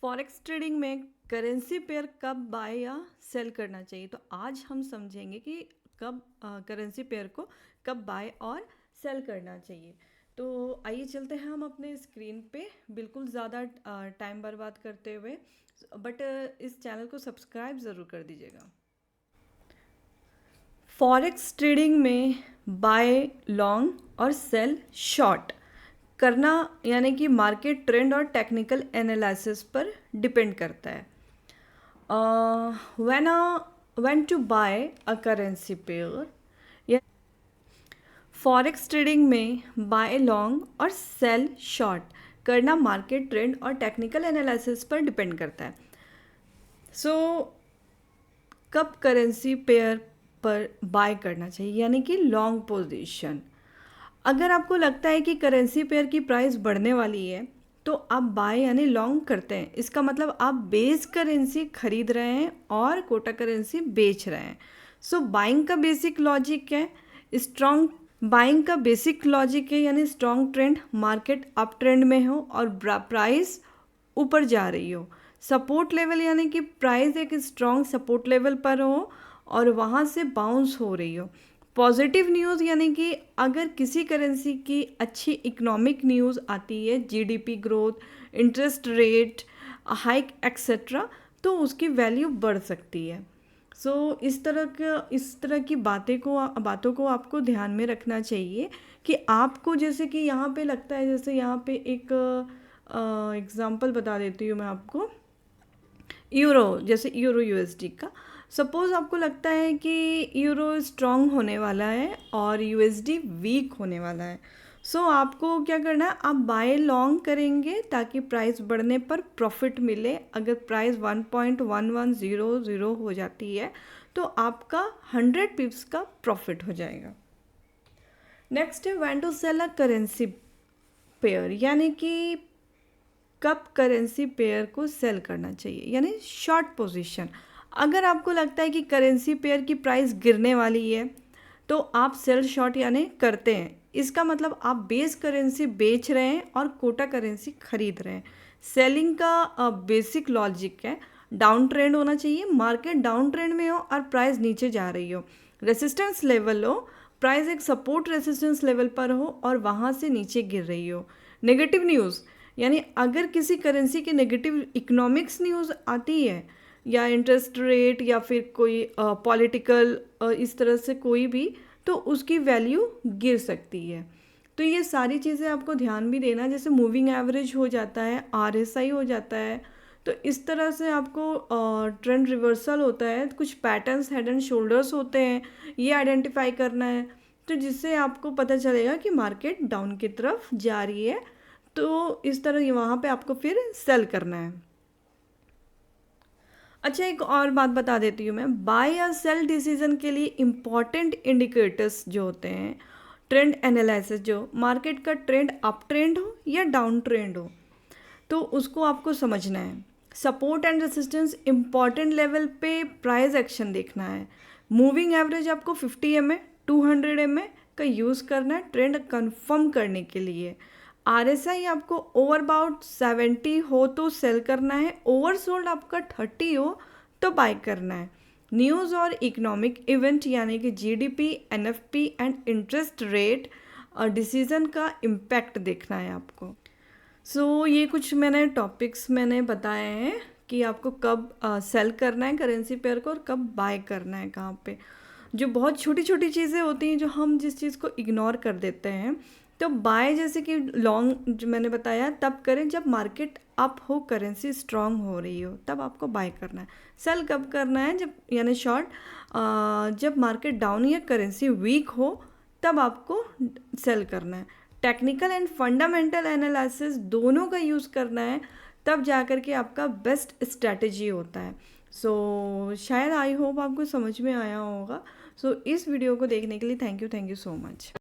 Forex trading में currency pair कब bye या सेल करना चाहिए। तो आज हम समझेंगे कि कब करेंसी पेयर को कब बाय और सेल करना चाहिए। तो आइए चलते हैं हम अपने स्क्रीन पे बिल्कुल ज़्यादा टाइम बर्बाद करते हुए, बट इस चैनल को सब्सक्राइब ज़रूर कर दीजिएगा। फॉरेक्स ट्रेडिंग में बाय लॉन्ग और सेल शॉर्ट करना यानी कि मार्केट ट्रेंड और टेक्निकल एनालिसिस पर डिपेंड करता है। When to buy a currency pair या फॉरेक्स ट्रेडिंग में बाय लॉन्ग और सेल शॉर्ट करना मार्केट ट्रेंड और टेक्निकल एनालिसिस पर डिपेंड करता है। सो कब करेंसी पेयर पर बाय करना चाहिए यानी कि लॉन्ग पोजीशन। अगर आपको लगता है कि करेंसी पेयर की प्राइस बढ़ने वाली है तो आप बाय यानी लॉन्ग करते हैं। इसका मतलब आप बेस करेंसी खरीद रहे हैं और कोटा करेंसी बेच रहे हैं। सो बाइंग का बेसिक लॉजिक है स्ट्रॉन्ग बाइंग का बेसिक लॉजिक है यानी strong trend, market up trend में हो और प्राइस ऊपर जा रही हो। सपोर्ट लेवल यानी कि प्राइस एक स्ट्रॉन्ग सपोर्ट लेवल पर हो और वहाँ से बाउंस हो रही हो। पॉजिटिव न्यूज़ यानी कि अगर किसी करेंसी की अच्छी इकोनॉमिक न्यूज़ आती है, GDP growth, interest rate hike etcetera, तो उसकी वैल्यू बढ़ सकती है। सो इस तरह की बातों को आपको ध्यान में रखना चाहिए कि आपको जैसे कि यहाँ पे लगता है, जैसे यहाँ पे एक एग्ज़ाम्पल बता देती हूँ मैं आपको। जैसे यूरो यूएसडी का सपोज़ आपको लगता है कि यूरो स्ट्रॉन्ग होने वाला है और यूएसडी वीक होने वाला है। सो आपको क्या करना है, आप बाय लॉन्ग करेंगे ताकि प्राइस बढ़ने पर प्रॉफिट मिले। अगर प्राइस 1.1100 हो जाती है तो आपका 100 पिप्स का प्रॉफिट हो जाएगा। नेक्स्ट है when to sell a currency pair यानी कि कब करेंसी पेयर को सेल करना चाहिए यानी शॉर्ट पोजीशन। अगर आपको लगता है कि करेंसी पेयर की प्राइस गिरने वाली है तो आप सेल शॉर्ट यानी करते हैं। इसका मतलब आप बेस करेंसी बेच रहे हैं और कोटा करेंसी खरीद रहे हैं। सेलिंग का बेसिक लॉजिक है डाउन ट्रेंड होना चाहिए, मार्केट डाउन ट्रेंड में हो और प्राइस नीचे जा रही हो, रेसिस्टेंस लेवल हो, प्राइस एक सपोर्ट रेसिस्टेंस लेवल पर हो और वहाँ से नीचे गिर रही हो। नेगेटिव न्यूज़ यानी अगर किसी करेंसी की नेगेटिव इकोनॉमिक्स न्यूज़ आती है या इंटरेस्ट रेट या फिर कोई पॉलिटिकल इस तरह से कोई भी, तो उसकी वैल्यू गिर सकती है। तो ये सारी चीज़ें आपको ध्यान भी देना, जैसे मूविंग एवरेज हो जाता है, आरएसआई हो जाता है। तो इस तरह से आपको ट्रेंड रिवर्सल होता है, कुछ पैटर्न्स हेड एंड शोल्डर्स होते हैं, ये आइडेंटिफाई करना है। तो जिससे आपको पता चलेगा कि मार्केट डाउन की तरफ जा रही है, तो इस तरह वहाँ पे आपको फिर सेल करना है। अच्छा, एक और बात बता देती हूँ मैं, बाय या सेल डिसीजन के लिए इम्पॉर्टेंट इंडिकेटर्स जो होते हैं, ट्रेंड एनालिसिस, जो मार्केट का ट्रेंड अप ट्रेंड हो या डाउन ट्रेंड हो, तो उसको आपको समझना है। Support and resistance important level पे प्राइस एक्शन देखना है। मूविंग एवरेज आपको 50 MA 200 MA का यूज़ करना है ट्रेंड कंफर्म करने के लिए। आरएसआई आपको ओवरबाउट 70 हो तो सेल करना है, ओवरसोल्ड आपका 30 हो तो बाय करना है। न्यूज़ और इकोनॉमिक इवेंट यानी कि GDP, NFP and interest rate decision का इम्पैक्ट देखना है आपको। सो ये कुछ टॉपिक्स मैंने बताए हैं कि आपको कब सेल करना है करेंसी पेयर को और कब बाय करना है कहाँ पे। जो बहुत छोटी छोटी चीज़ें होती हैं जो हम जिस चीज़ को इग्नोर कर देते हैं, तो बाय जैसे कि लॉन्ग जो मैंने बताया तब करें जब मार्केट अप हो, करेंसी स्ट्रांग हो रही हो, तब आपको बाय करना है। सेल कब करना है, जब यानी शॉर्ट जब मार्केट डाउन या करेंसी वीक हो तब आपको सेल करना है। टेक्निकल एंड फंडामेंटल एनालिसिस दोनों का यूज़ करना है, तब जा कर के आपका बेस्ट स्ट्रैटेजी होता है। सो शायद आई होप आपको समझ में आया होगा। सो इस वीडियो को देखने के लिए थैंक यू सो मच।